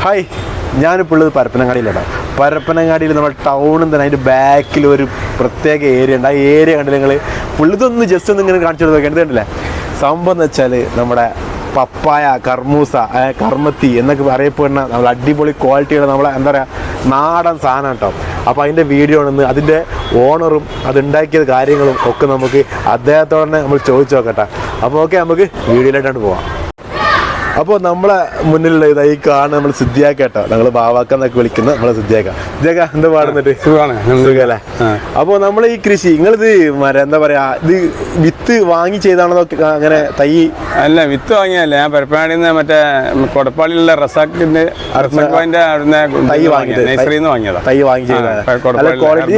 Hi, ഞാനിപ്പോൾ ഉള്ളത് പരപ്പനങ്ങാടിയിലാണ്. പരപ്പനങ്ങാടിയിൽ നമ്മൾ ടൗണിൽ തന്നെ അതിൻ്റെ ബാക്കിൽ ഒരു പ്രത്യേക ഏരിയ ഉണ്ട്. ആ ഏരിയ കണ്ടില്ല നിങ്ങൾ? ഇതൊന്ന് ജസ്റ്റ് ഒന്ന് ഇങ്ങനെ കാണിച്ചു കൊടുക്കുക. കണ്ടില്ലേ സംഭവം എന്ന് വെച്ചാൽ നമ്മുടെ പപ്പായ, കർമൂസ, കർമ്മത്തി എന്നൊക്കെ അറിയപ്പെടുന്ന നമ്മൾ അടിപൊളി ക്വാളിറ്റിയുള്ള നമ്മളെ എന്താ പറയുക നാടൻ സാധനം കേട്ടോ. അപ്പോൾ അതിൻ്റെ വീഡിയോ ആണെന്ന് അതിൻ്റെ ഓണറും അതുണ്ടാക്കിയ കാര്യങ്ങളും ഒക്കെ നമുക്ക് അദ്ദേഹത്തോടെ തന്നെ നമ്മൾ ചോദിച്ചു നോക്കട്ടെ. അപ്പോൾ ഓക്കെ, നമുക്ക് വീഡിയോയിലായിട്ടാണ് പോവാം. അപ്പോൾ നമ്മളെ മുന്നിലുള്ള ഇതായി കാണുന്ന നമ്മൾ സിദ്ധിയാക്ക കേട്ടോ. ഞങ്ങൾ ബാവാക്കെന്നൊക്കെ വിളിക്കുന്ന നമ്മളെ സിദ്ധിയാക്ക. എന്താ പാടുന്നിട്ട് സുഖല്ലേ? അപ്പോൾ നമ്മൾ ഈ കൃഷി നിങ്ങളിത് എന്താ പറയാ, ഇത് വിത്ത് വാങ്ങി ചെയ്താണെന്നൊക്കെ അങ്ങനെ തൈ അല്ല, വിത്ത് വാങ്ങിയല്ല. ഞാൻ പരപ്പനാടിയിൽ നിന്ന് മറ്റേ കൊടപ്പാളിയിലുള്ള റസാഖിന്റെ തൈ വാങ്ങിയത് തൈ വാങ്ങി ചെയ്തത്.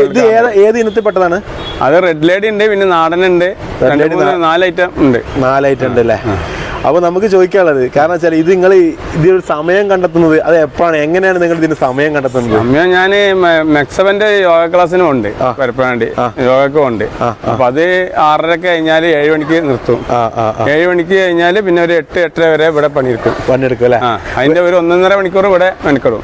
ഇത് ഏത് ഇനത്തിൽ പെട്ടതാണ്? അത് റെഡ് ലേഡി ഉണ്ട്, പിന്നെ നാടനുണ്ട്, 4 ഐറ്റം ഉണ്ട്. 4 ഐറ്റം ഉണ്ട് അല്ലേ? അപ്പോൾ നമുക്ക് ചോദിക്കാനുള്ളത് കാരണം വെച്ചാൽ ഇത് നിങ്ങൾ ഇതിനൊരു സമയം കണ്ടെത്തുന്നത് അത് എപ്പോഴാണ്, എങ്ങനെയാണ് നിങ്ങൾ ഇതിന് സമയം കണ്ടെത്തുന്നത്? സമയം ഞാൻ മെക്സവന്റെ യോഗ ക്ലാസ്സിനും ഉണ്ട്, പരപ്പനാണ്ടി യോഗക്കും ഉണ്ട്. അപ്പൊ അത് 6:30 കഴിഞ്ഞാൽ 7 മണിക്ക് നിർത്തും. 7 മണിക്ക് കഴിഞ്ഞാൽ പിന്നെ ഒരു 8-8:30 വരെ ഇവിടെ പണിയെടുക്കും അല്ലേ? അതിന്റെ ഒരു 1.5 മണിക്കൂർ ഇവിടെ മെനക്കെടും.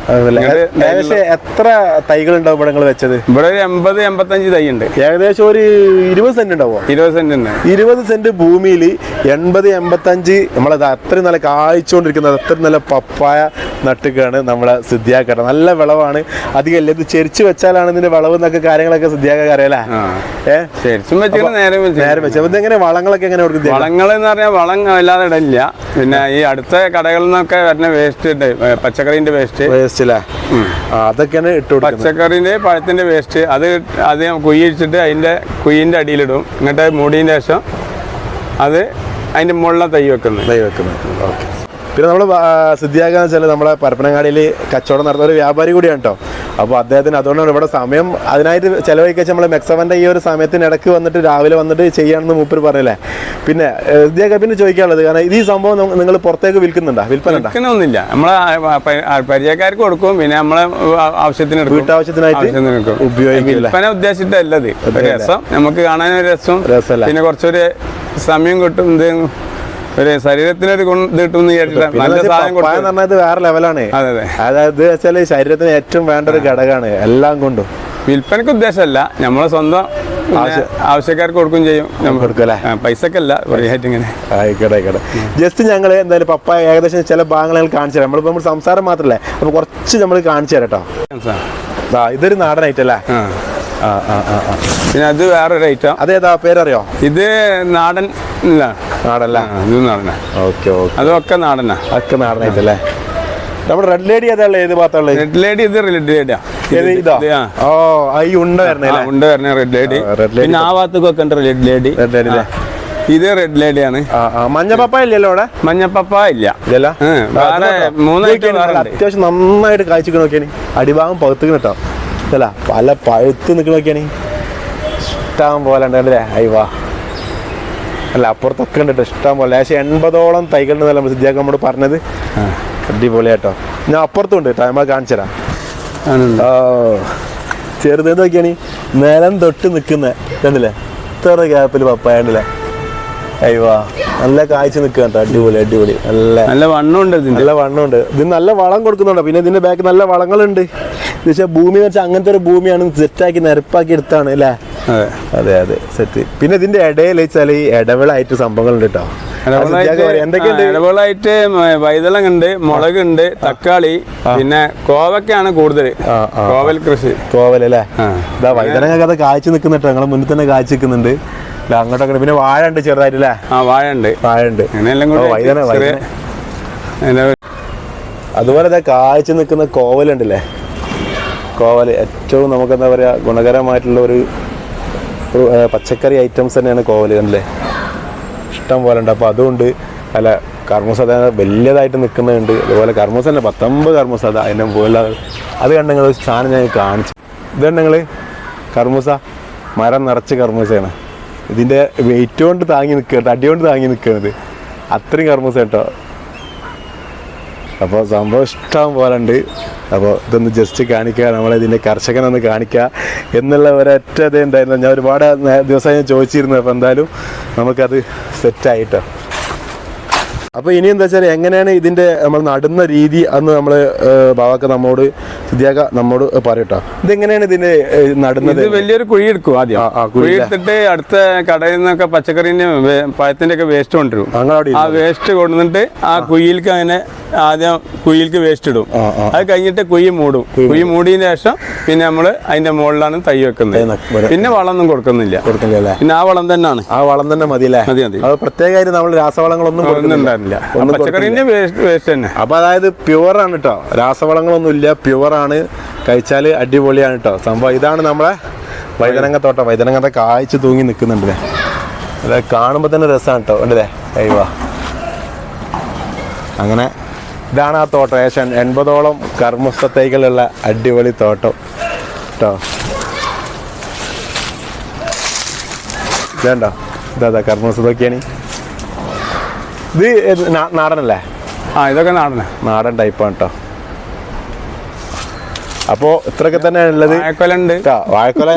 എത്ര തൈകൾ ഉണ്ടാവും ഇവിടെ നിങ്ങൾ വെച്ചത്? ഇവിടെ ഒരു 80-85 തൈ ഉണ്ട്. ഏകദേശം ഒരു 20 സെന്റ് ഉണ്ടാവും. 20 സെന്റ് ഉണ്ട്. 20 സെന്റ് ഭൂമിയിൽ 80-85 നമ്മളത് അത്രയും നല്ല കായ്ച്ചുകൊണ്ടിരിക്കുന്നത്, അത്രയും നല്ല പപ്പായ നട്ടുകയാണ് നമ്മളെ സിദ്ധിയാക്കട്ടെ. നല്ല വിളവാണ്. അധികം ഇത് ചെരിച്ച് വെച്ചാലാണ് ഇതിന്റെ വിളവ് എന്നൊക്കെ കാര്യങ്ങളൊക്കെ സിദ്ധിയാക്കാൻ അറിയാലേ? നേരം വെച്ച്. അപ്പൊ ഇതെങ്ങനെ വളങ്ങളൊക്കെ എങ്ങനെ കൊടുക്കും? വളങ്ങൾ എന്ന് പറഞ്ഞാൽ വളം അല്ലാതെ ഇടില്ല. പിന്നെ ഈ അടുത്ത കടകളിൽ നിന്നൊക്കെ വരുന്ന വേസ്റ്റ് ഉണ്ട്, പച്ചക്കറിന്റെ വേസ്റ്റ് അല്ലേ? അതൊക്കെയാണ് ഇട്ടു. പച്ചക്കറിന്റെ പഴത്തിന്റെ വേസ്റ്റ് അത് ആദ്യം കുഴിച്ചിട്ട് അതിന്റെ കുഴിന്റെ അടിയിലിടും. എന്നിട്ട് മൂടിയതിന് ശേഷം അത് അതിന്റെ മുകളിലെ തൈ വെക്കുന്നത്. ഓക്കെ. പിന്നെ നമ്മൾ സിദ്ധിയാക്കാന്ന് വെച്ചാൽ നമ്മളെ പരപ്പനങ്ങാടിയിൽ കച്ചവടം നടത്തുന്ന ഒരു വ്യാപാരി കൂടിയാണ് കേട്ടോ. അപ്പോൾ അദ്ദേഹത്തിന് അതുകൊണ്ടാണ് ഇവിടെ സമയം അതിനായിട്ട് ചിലവഴിക്കാൻ നമ്മൾ മെക്സവന്റെ ഈ ഒരു സമയത്തിന് ഇടയ്ക്ക് വന്നിട്ട് രാവിലെ വന്നിട്ട് ചെയ്യാണെന്ന് മൂപ്പര് പറഞ്ഞല്ലേ. പിന്നെ സിദ്ധിയാക്ക പിന്നെ ചോദിക്കാനുള്ളത്, കാരണം ഈ സംഭവം നിങ്ങൾ പുറത്തേക്ക് വിൽക്കുന്നുണ്ടോ? വിൽപ്പനൊന്നുമില്ല. നമ്മളെ പരിചയക്കാർക്ക് കൊടുക്കും, പിന്നെ നമ്മളെ ആവശ്യത്തിന് വീട്ടാവശ്യത്തിനായിട്ട് ഉപയോഗിക്കില്ല. വിൽപ്പന ഉദ്ദേശിച്ചിട്ടല്ലത്. രസം നമുക്ക് കാണാനൊരു രസം, പിന്നെ കുറച്ചൊരു സമയം കിട്ടും, ഒരു ശരീരത്തിനൊരു ഇത് കിട്ടും. വേറെ ലെവലാണ്. അതായത് വെച്ചാല് ശരീരത്തിന് ഏറ്റവും വേണ്ട ഒരു ഘടകമാണ് എല്ലാം കൊണ്ടും. വിൽപ്പനക്ക് ഉദ്ദേശമല്ല, നമ്മളെ സ്വന്തം ആവശ്യക്കാർക്ക് കൊടുക്കുകയും ചെയ്യും. കൊടുക്കല്ലേ? പൈസക്കല്ല, ഇങ്ങനെ. ആയിക്കോട്ടെ. ജസ്റ്റ് ഞങ്ങൾ എന്തായാലും പപ്പായ ഏകദേശം ചില ഭാഗങ്ങൾ കാണിച്ചു തരാം. നമ്മൾ സംസാരം മാത്രല്ലേ, അപ്പൊ കുറച്ച് നമ്മൾ കാണിച്ചു തരാം കേട്ടോ. ഇതൊരു നാടൻ ഐറ്റം അല്ലേ? പിന്നെ അത് വേറൊരു ഐറ്റം. അതേതാ പേരറിയോ? ഇത് നാടൻ നാടല്ല? ഇത് നാടനാ. ഓക്കെ. അതൊക്കെ നാടനാ. ഒക്കെ നാടൻ ഐറ്റം അല്ലേ? നമ്മുടെ റെഡ് ലേഡി അതല്ലേ? ഏത് ഭാഗത്തുള്ള റെഡ് ലേഡി? ഇത് റെഡ് ലേഡിയാ. ഉണ്ട വരണ റെഡ് ലേഡി. പിന്നെ ആ ഭാഗത്തൊക്കെ ഉണ്ട് റെഡ് ലേഡി. ഇത് റെഡ് ലേഡിയാണ്. മഞ്ഞപ്പപ്പ ഇല്ലല്ലോ അവിടെ? മഞ്ഞപ്പപ്പ ഇല്ല. വേറെ 3 ഐറ്റം. അത്യാവശ്യം നന്നായിട്ട് കാഴ്ചക്ക് നോക്കിയാണ്. അടിഭാഗം പകുത്തുക കേട്ടോ അല്ല, പല പഴുത്ത് നിൽക്കണ നോക്കിയാണ്. ഇഷ്ടം പോലെ ഉണ്ടല്ലേ? അയ്യവാ അല്ല, അപ്പുറത്തൊക്കെ ഉണ്ട് കേട്ടോ ഇഷ്ടം പോലെ. ഏകദേശം 80ഓളം തൈകളുണ്ടെന്നല്ല നമ്മൾ സിദ്ധിയാക്കാൻ നമ്മോട് പറഞ്ഞത്. അടിപൊളിയാട്ടോ. ഞാൻ അപ്പുറത്തും ഉണ്ട് കേട്ടോ, നമ്മൾ കാണിച്ചു തരാം. ചെറുത് നോക്കിയാണ് നിലം തൊട്ട് നിൽക്കുന്ന കണ്ടില്ലേ? ഇത്ര ഗ്യാപ്പിൽ പപ്പായ ഉണ്ടല്ലേ? അയ്യവാ നല്ല കാഴ്ച നിൽക്കുക കേട്ടോ. അടിപൊളി. നല്ല വണ്ണമുണ്ട്. നല്ല വണ്ണമുണ്ട്. ഇതിന് നല്ല വളം കൊടുക്കുന്നുണ്ടോ? പിന്നെ ഇതിന്റെ ബാക്ക് നല്ല വളങ്ങളുണ്ട്. പക്ഷെ ഭൂമി എന്ന് വെച്ചാൽ അങ്ങനത്തെ ഒരു ഭൂമിയാണ് സെറ്റാക്കി നിരപ്പാക്കി എടുത്താണ് അല്ലേ? അതെ സെറ്റ്. പിന്നെ ഇതിന്റെ ഇടയിൽ വെച്ചാൽ ഈ ഇടവിളായിട്ട് സംഭവങ്ങളുണ്ട് കേട്ടോ. എന്തൊക്കെയുണ്ട്? ഇടവിളായിട്ട് വൈതളങ്ങുണ്ട്, മുളകുണ്ട്, തക്കാളി, പിന്നെ കോവക്കാണ് കൂടുതൽ. കോവൽ കൃഷി. കോവൽ അല്ലേ? ഇതാ വൈതളങ്ങ അത് കാഴ്ച നിൽക്കുന്നുട്ടോ. ഞങ്ങളെ മുന്നിൽ തന്നെ കാഴ്ച നിൽക്കുന്നുണ്ട്. അങ്ങോട്ടൊക്കെ പിന്നെ വാഴ ഉണ്ട് ചെറുതായിട്ടല്ലേ? വാഴ അതുപോലെ കാഴ്ച നിൽക്കുന്ന കോവലുണ്ടല്ലേ? കോവൽ ഏറ്റവും നമുക്ക് എന്താ പറയാ ഗുണകരമായിട്ടുള്ള ഒരു പച്ചക്കറി ഐറ്റംസ് തന്നെയാണ് കോവൽ കണ്ടല്ലേ? ഇഷ്ടം പോലെ ഉണ്ട്. അപ്പോൾ അതുകൊണ്ട് അല്ല കർമ്മൂസ വലിയതായിട്ട് നിൽക്കുന്നുണ്ട്. അതുപോലെ കർമ്മൂസ തന്നെ 19 കർമ്മൂസ അതിൻ്റെ പോലെ അത് കണ്ടെങ്കിൽ ഒരു സാധനം ഞാൻ കാണിച്ചു. ഇതുണ്ടെങ്കിൽ കർമ്മൂസ മരം നിറച്ച് കർമ്മൂസയാണ്. ഇതിൻ്റെ വെയിറ്റ് കൊണ്ട് താങ്ങി നിൽക്കുക, അടി കൊണ്ട് താങ്ങി നിൽക്കുന്നത് അത്രയും കർമ്മൂസ കേട്ടോ. അപ്പോൾ സംഭവം ഇഷ്ടം പോലെ ഉണ്ട്. അപ്പോൾ ഇതൊന്ന് ജസ്റ്റ് കാണിക്കുക, നമ്മളിതിൻ്റെ കർഷകനൊന്ന് കാണിക്കുക എന്നുള്ള ഒരൊറ്റ ഇത് ഉണ്ടായിരുന്നു. ഞാൻ ഒരുപാട് ദിവസം ഞാൻ ചോദിച്ചിരുന്നു. അപ്പോൾ എന്തായാലും നമുക്കത് സെറ്റായിട്ടോ. അപ്പോൾ ഇനി എന്താ വെച്ചാൽ എങ്ങനെയാണ് ഇതിന്റെ നമ്മൾ നടുന്ന രീതി അന്ന് നമ്മൾ ബാവക്ക നമ്മോട് പറയട്ടോ. ഇതെങ്ങനെയാണ് ഇതിന്റെ നടുന്നത്? ഇത് വലിയൊരു കുഴി എടുക്കും ആദ്യം. കുഴി എടുത്തിട്ട് അടുത്ത കടയിൽ നിന്നൊക്കെ പച്ചക്കറിന്റെ പഴത്തിന്റെ ഒക്കെ വേസ്റ്റ് കൊണ്ടുവരും. ആ വേസ്റ്റ് കൊണ്ടുവന്നിട്ട് ആ കുഴിയിലേക്ക് അങ്ങനെ ആദ്യം കുഴിയിലേക്ക് വേസ്റ്റ് ഇടും. അത് കഴിഞ്ഞിട്ട് കുഴി മൂടും. കുഴി മൂടിയതിന് ശേഷം പിന്നെ നമ്മള് അതിന്റെ മുകളിലാണ് തൈ വെക്കുന്നത്. പിന്നെ വളമൊന്നും കൊടുക്കുന്നില്ല. പിന്നെ ആ വളം തന്നെയാണ്. ആ വളം തന്നെ മതി അല്ലേ? മതി മതി. അത് പ്രത്യേകമായിട്ട് നമ്മൾ രാസവളങ്ങളൊന്നും കൊടുക്കുന്നുണ്ടായിരുന്നില്ല. പച്ചക്കറിന്റെ വേസ്റ്റ് തന്നെ. അപ്പൊ അതായത് പ്യുവറാണ് കേട്ടോ, രാസവളങ്ങളൊന്നും ഇല്ല, പ്യുവറാണ്. കഴിച്ചാല് അടിപൊളിയാണ് കേട്ടോ സംഭവം. ഇതാണ് നമ്മളെ വൈതനങ്ങത്തോട്ടം. വൈതനങ്ങത്തെ കായ്ച്ച് തൂങ്ങി നിൽക്കുന്നുണ്ട്. അതെ, കാണുമ്പോൾ തന്നെ രസമാണ് കേട്ടോ. ഉണ്ടല്ലേ? അയ്യോ, അങ്ങനെ ഇതാണ് ആ തോട്ടം. ഏകദേശം 80ഓളം കർമ്മസ്ഥ തൈകളുള്ള അടിപൊളി തോട്ടം കേട്ടോ. ഇതേണ്ടോ, ഇതാ കർമ്മസ്ഥതൊക്കെയാണ്. ഇത് നാടനല്ലേ? ഇതൊക്കെ നാടൻ ടൈപ്പാണ് കേട്ടോ. അപ്പോൾ ഇത്രയൊക്കെ തന്നെയാണ് ഉള്ളത്. വാഴക്കൊല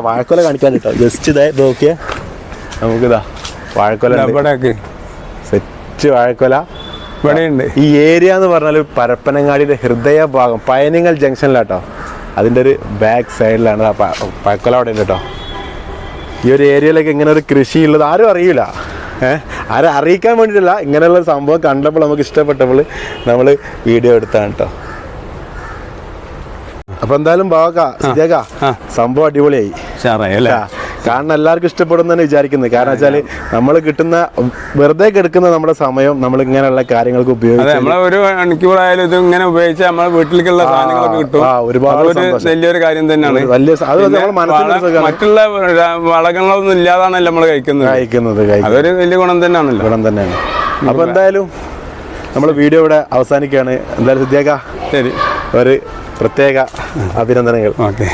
വാഴക്കൊല കാണിക്കാൻ കേട്ടോ. ജസ്റ്റ് ഇതേ നോക്കിയേ, നമുക്കിതാ വാഴക്കൊല, സെറ്റ് വാഴക്കൊല ഇവിടെയുണ്ട്. ഈ ഏരിയ എന്ന് പറഞ്ഞാൽ പരപ്പനങ്ങാടിയുടെ ഹൃദയഭാഗം, പയനിങ്ങൽ ജംഗ്ഷനിലാട്ടോ. അതിൻ്റെ ഒരു ബാക്ക് സൈഡിലാണ് വാഴക്കൊല അവിടെ ഉണ്ട് കേട്ടോ. ഈ ഒരു ഏരിയയിലേക്ക് ഇങ്ങനെ ഒരു കൃഷി ഉള്ളത് ആരും അറിയില്ല. ആരും അറിയിക്കാൻ വേണ്ടിയിട്ടില്ല, ഇങ്ങനെയുള്ള സംഭവം കണ്ടപ്പോൾ നമുക്ക് ഇഷ്ടപ്പെട്ടപ്പോൾ നമ്മൾ വീഡിയോ എടുത്താണ് കേട്ടോ. അപ്പൊ എന്തായാലും സംഭവം അടിപൊളിയായി. കാരണം എല്ലാവർക്കും ഇഷ്ടപ്പെടും തന്നെ വിചാരിക്കുന്നത്. കാരണം വെച്ചാല് നമ്മൾ കിട്ടുന്ന വെറുതെ എടുക്കുന്ന നമ്മുടെ സമയം നമ്മൾ ഇങ്ങനെയുള്ള കാര്യങ്ങൾക്ക് ഉപയോഗിക്കും. ഒരു മണിക്കൂറായാലും ഇത് ഇങ്ങനെ ഉപയോഗിച്ചാൽ നമ്മുടെ വീട്ടിലേക്കുള്ള സാധനങ്ങളൊക്കെ കിട്ടും. ഒരുപാട് വലിയൊരു കാര്യം തന്നെയാണ്. മറ്റുള്ള വളങ്ങളൊന്നും ഇല്ലാതാണല്ലോ നമ്മൾ കഴിക്കുന്നത്. അതൊരു വലിയ ഗുണം തന്നെയാണ്. അപ്പൊ എന്തായാലും നമ്മൾ വീഡിയോ ഇവിടെ അവസാനിക്കുകയാണ്. എന്തായാലും ശരി, ഒരു പ്രത്യേക അഭിനന്ദനങ്ങൾ. ഓക്കെ.